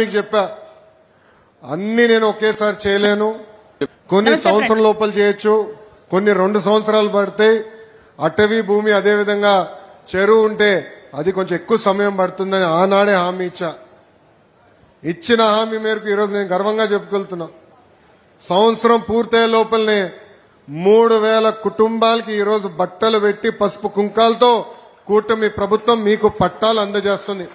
మీకు చెప్పా, అన్ని నేను ఒకేసారి చేయలేను. కొన్ని సంవత్సరం లోపల చేయొచ్చు, కొన్ని 2 సంవత్సరాలు పడతాయి. అటవీ భూమి అదేవిధంగా చెరువు ఉంటే అది కొంచెం ఎక్కువ సమయం పడుతుందని ఆనాడే హామీ ఇచ్చిన హామీ మేరకు ఈరోజు నేను గర్వంగా చెప్పుకెళ్తున్నా. సంవత్సరం పూర్తయ్యే లోపలనే 3000 కుటుంబాలకి ఈరోజు బట్టలు పెట్టి పసుపు కుంకాలతో కూటమి ప్రభుత్వం మీకు పట్టాలు అందజేస్తుంది.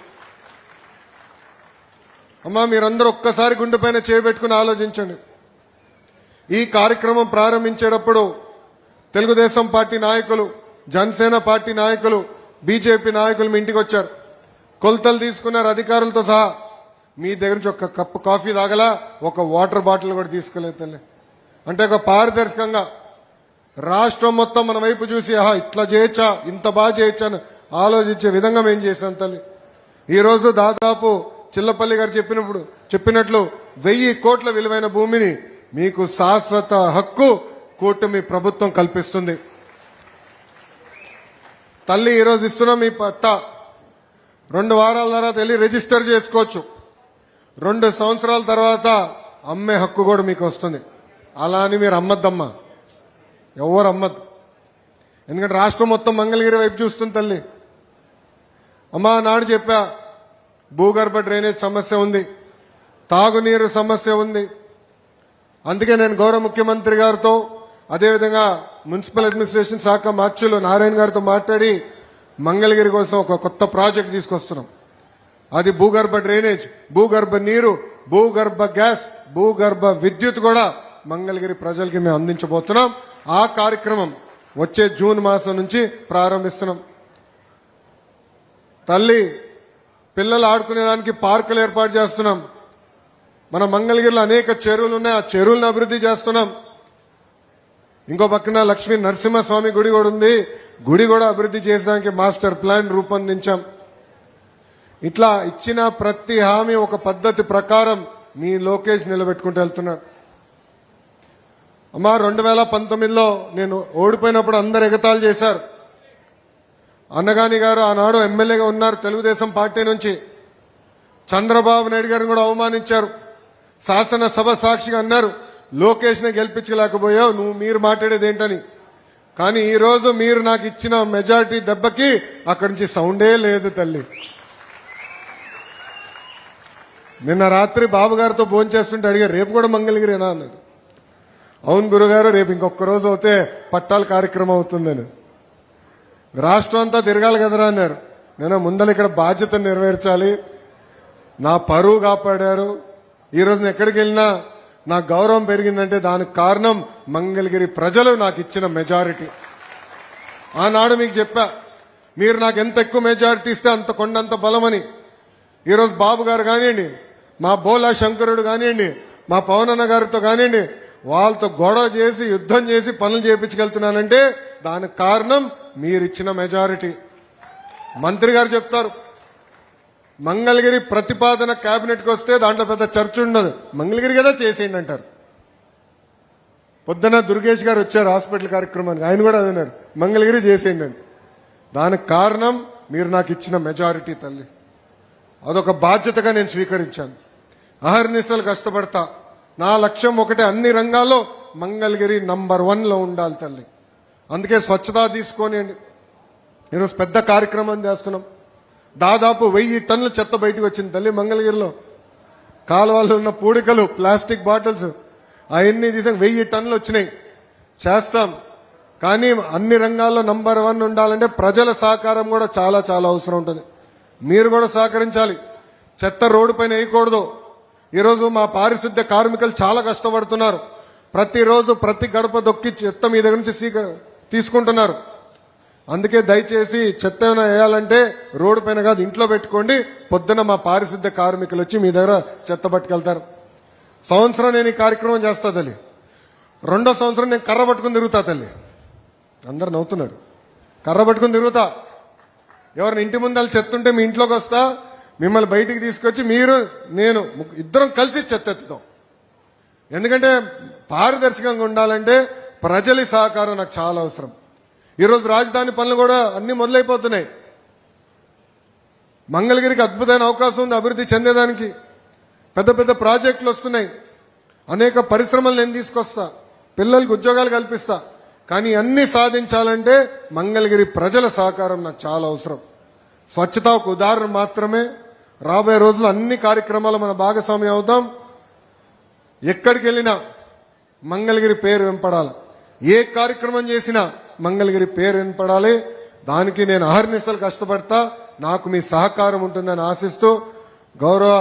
అమ్మా, మీరందరూ ఒక్కసారి గుండెపైన చేయబెట్టుకుని ఆలోచించండి. ఈ కార్యక్రమం ప్రారంభించేటప్పుడు తెలుగుదేశం పార్టీ నాయకులు, జనసేన పార్టీ నాయకులు, బీజేపీ నాయకులు మీ ఇంటికి వచ్చారు, కొలతలు తీసుకున్నారు అధికారులతో సహా. మీ దగ్గర నుంచి ఒక కప్పు కాఫీ తాగలా, ఒక వాటర్ బాటిల్ కూడా తీసుకోలేదు తల్లి. అంటే ఒక పారదర్శకంగా రాష్ట్రం మొత్తం మన వైపు చూసి ఆహా ఇట్లా చేయొచ్చా, ఇంత బాగా చేయొచ్చా అని ఆలోచించే విధంగా మేము చేశాం తల్లి. ఈరోజు దాదాపు చిల్లపల్లి గారు చెప్పినట్లు 1000 కోట్ల విలువైన భూమిని మీకు శాశ్వత హక్కు కూటమి ప్రభుత్వం కల్పిస్తుంది. తల్లి ఈరోజు ఇస్తున్నాం మీ పట్టా. 2 వారాల తర్వాత వెళ్ళి రిజిస్టర్ చేసుకోవచ్చు. 2 సంవత్సరాల తర్వాత అమ్మే హక్కు కూడా మీకు వస్తుంది. అలా అని మీరు అమ్మద్దమ్మా, ఎవరు అమ్మద్దు. ఎందుకంటే రాష్ట్రం మొత్తం మంగళగిరి వైపు చూస్తుంది తల్లి. అమ్మా, నాడు చెప్పా, భూగర్భ డ్రైనేజ్ సమస్య ఉంది, తాగునీరు సమస్య ఉంది. అందుకే నేను గౌరవ ముఖ్యమంత్రి గారితో అదేవిధంగా మున్సిపల్ అడ్మినిస్ట్రేషన్ శాఖ మార్చులు నారాయణ గారితో మాట్లాడి మంగళగిరి కోసం ఒక కొత్త ప్రాజెక్ట్ తీసుకొస్తున్నాం. అది భూగర్భ డ్రైనేజ్, భూగర్భ నీరు, భూగర్భ గ్యాస్, భూగర్భ విద్యుత్ కూడా మంగళగిరి ప్రజలకి మేము అందించబోతున్నాం. ఆ కార్యక్రమం వచ్చే జూన్ మాసం నుంచి ప్రారంభిస్తున్నాం. తల్లి, పిల్లలు ఆడుకునేదానికి పార్కులు ఏర్పాటు చేస్తున్నాం. మన మంగళగిరిలో అనేక చెరువులు ఉన్నాయి, ఆ చెరువులను అభివృద్ధి చేస్తున్నాం. ఇంకో పక్కన లక్ష్మీ నరసింహస్వామి గుడి కూడా ఉంది, గుడి కూడా అభివృద్ధి చేయడానికి మాస్టర్ ప్లాన్ రూపొందించాం. ఇట్లా ఇచ్చిన ప్రతి హామీ ఒక పద్ధతి ప్రకారం మీ లోకేష్ నిలబెట్టుకుంటూ వెళ్తున్నాడు. అమ్మా, 2019లో నేను ఓడిపోయినప్పుడు అందరు ఎగతాళి చేశారు. అన్నగాని గారు ఆనాడు ఎమ్మెల్యేగా ఉన్నారు తెలుగుదేశం పార్టీ నుంచి. చంద్రబాబు నాయుడు గారిని కూడా అవమానించారు. శాసనసభ సాక్షిగా అన్నారు, లోకేష్ని గెలిపించలేకపోయావు, మీరు మాట్లాడేది ఏంటని. కానీ ఈరోజు మీరు నాకు ఇచ్చిన మెజారిటీ దెబ్బకి అక్కడి నుంచి సౌండే లేదు తల్లి. నిన్న రాత్రి బాబు గారితో భోజనం చేస్తుంటే అడిగారు, రేపు కూడా మంగళగిరేనా అన్నారు. అవును గురుగారు, రేపు ఇంకొక రోజు అవుతే పట్టాల కార్యక్రమం అవుతుందని. రాష్ట్రం అంతా తిరగాలి కదరా అన్నారు. నేను ముందర ఇక్కడ బాధ్యత నెరవేర్చాలి, నా పరువు కాపాడారు. ఈరోజు నేను ఎక్కడికి వెళ్ళినా నా గౌరవం పెరిగిందంటే దానికి కారణం మంగళగిరి ప్రజలు నాకు ఇచ్చిన మెజారిటీ. ఆనాడు మీకు చెప్పా, మీరు నాకు ఎంత ఎక్కువ మెజారిటీ ఇస్తే అంత కొండంత బలమని. ఈరోజు బాబు గారు కానివ్వండి, మా బోలా శంకరుడు కానివ్వండి, మా పవనన్న గారితో కానివ్వండి, వాళ్ళతో గొడవ చేసి యుద్ధం చేసి పనులు చేయించగలుగుతున్నానంటే దానికి కారణం మీరిచ్చిన మెజారిటీ. మంత్రి గారు చెప్తారు, మంగళగిరి ప్రతిపాదన కేబినెట్కి వస్తే దాంట్లో పెద్ద చర్చ ఉండదు, మంగళగిరి కదా చేసేయండి అంటారు. పొద్దున దుర్గేష్ గారు వచ్చారు హాస్పిటల్ కార్యక్రమానికి, ఆయన కూడా అదన్నారు, మంగళగిరి చేసేయండి అని. దానికి కారణం మీరు నాకు ఇచ్చిన మెజారిటీ తల్లి. అదొక బాధ్యతగా నేను స్వీకరించాను. అహర్నిశలు కష్టపడతా. నా లక్ష్యం ఒకటే, అన్ని రంగాల్లో మంగళగిరి నంబర్ 1లో ఉండాలి తల్లి. అందుకే స్వచ్ఛత తీసుకొని ఈరోజు పెద్ద కార్యక్రమం చేస్తున్నాం. దాదాపు 1000 టన్నుల చెత్త బయటకు వచ్చింది తల్లి మంగళగిరిలో. కాలువల్లో ఉన్న పూడికలు, ప్లాస్టిక్ బాటిల్స్ అవన్నీ తీసాక 1000 టన్నులు వచ్చినాయి. చేస్తాం. కానీ అన్ని రంగాల్లో నంబర్ 1 ఉండాలంటే ప్రజల సహకారం కూడా చాలా చాలా అవసరం ఉంటుంది. మీరు కూడా సహకరించాలి. చెత్త రోడ్డు పైన వేయకూడదు. ఈరోజు మా పారిశుద్ధ్య కార్మికులు చాలా కష్టపడుతున్నారు. ప్రతిరోజు ప్రతి గడప దొక్కి చెత్త మీ దగ్గర నుంచి తీసుకుంటున్నారు. అందుకే దయచేసి చెత్త ఏమైనా వేయాలంటే రోడ్డు పైన కాదు, ఇంట్లో పెట్టుకోండి. పొద్దున మా పారిశుద్ధ్య కార్మికులు వచ్చి మీ దగ్గర చెత్త పట్టుకెళ్తారు. సంవత్సరం నేను ఈ కార్యక్రమం చేస్తా తల్లి. 2వ సంవత్సరం నేను కర్ర పట్టుకుని తిరుగుతా తల్లి. అందరు నవ్వుతున్నారు. కర్ర పట్టుకుని తిరుగుతా. ఎవరిని ఇంటి ముందు చెత్త ఉంటే మీ ఇంట్లోకి వస్తా, మిమ్మల్ని బయటికి తీసుకొచ్చి నేను ఇద్దరం కలిసి చెత్త ఎత్తుతాం. ఎందుకంటే పారదర్శకంగా ఉండాలంటే ప్రజల సహకారం నాకు చాలా అవసరం. ఈరోజు రాజధాని పనులు కూడా అన్ని మొదలైపోతున్నాయి. మంగళగిరికి అద్భుతమైన అవకాశం ఉంది అభివృద్ధి చెందేదానికి. పెద్ద పెద్ద ప్రాజెక్టులు వస్తున్నాయి, అనేక పరిశ్రమలు నేను తీసుకొస్తా, పిల్లలకి ఉద్యోగాలు కల్పిస్తా. కానీ అన్ని సాధించాలంటే మంగళగిరి ప్రజల సహకారం నాకు చాలా అవసరం. స్వచ్ఛత ఒక ఉదాహరణ మాత్రమే. రాబోయే రోజులు అన్ని కార్యక్రమాలు మన భాగస్వామ్యం అవుతాం. ఎక్కడికి వెళ్ళినా మంగళగిరి పేరు వినపడాలి, ఏ కార్యక్రమం చేసినా మంగళగిరి పేరు వినపడాలి. దానికి నేను అహర్నిశలు కష్టపడతా. నాకు మీ సహకారం ఉంటుందని ఆశిస్తూ, గౌరవ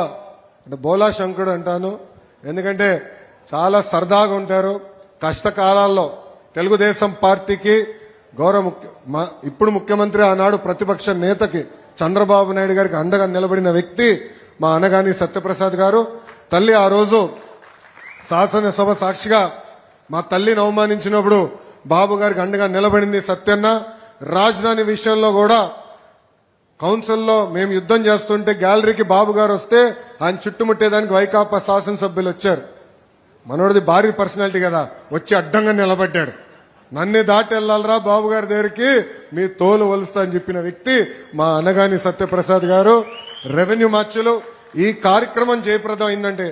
అంటే బోలా శంకరుడు అంటాను, ఎందుకంటే చాలా సరదాగా ఉంటారు. కష్టకాలాల్లో తెలుగుదేశం పార్టీకి ఇప్పుడు ముఖ్యమంత్రి, ఆనాడు ప్రతిపక్ష నేతకి చంద్రబాబు నాయుడు గారికి అండగా నిలబడిన వ్యక్తి మా అనగాని సత్యప్రసాద్ గారు. తల్లి ఆ రోజు శాసనసభ సాక్షిగా మా తల్లిని అవమానించినప్పుడు బాబు గారికి అండగా నిలబడింది సత్యన్న. రాజధాని విషయంలో కూడా కౌన్సిల్లో మేము యుద్ధం చేస్తుంటే గ్యాలరీకి బాబు గారు వస్తే ఆయన చుట్టుముట్టేదానికి వైకాపా శాసనసభ్యులు వచ్చారు. మనోడిది భారీ పర్సనాలిటీ కదా, వచ్చి అడ్డంగా నిలబడ్డాడు. నన్ను దాటి వెళ్ళాలరా బాబు గారి దగ్గరికి, మీ తోలు వలుస్తా అని చెప్పిన వ్యక్తి మా అనగాని సత్యప్రసాద్ గారు. రెవెన్యూ మార్చులు ఈ కార్యక్రమం జయప్రదం అయిందంటే,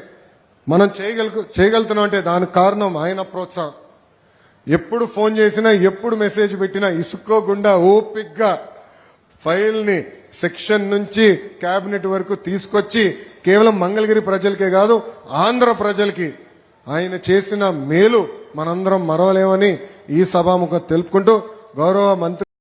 మనం చేయగలుగుతున్నాం అంటే దానికి కారణం ఆయన ప్రోత్సాహం. ఎప్పుడు ఫోన్ చేసినా, ఎప్పుడు మెసేజ్ పెట్టినా ఇసుకోకుండా ఓపిక్గా ఫైల్ ని సెక్షన్ నుంచి కేబినెట్ వరకు తీసుకొచ్చి కేవలం మంగళగిరి ప్రజలకే కాదు ఆంధ్ర ప్రజలకి ఆయన చేసిన మేలు మనందరం మరవలేమని ఈ సభాముఖం తెలుపుకుంటూ, గౌరవ మంత్రి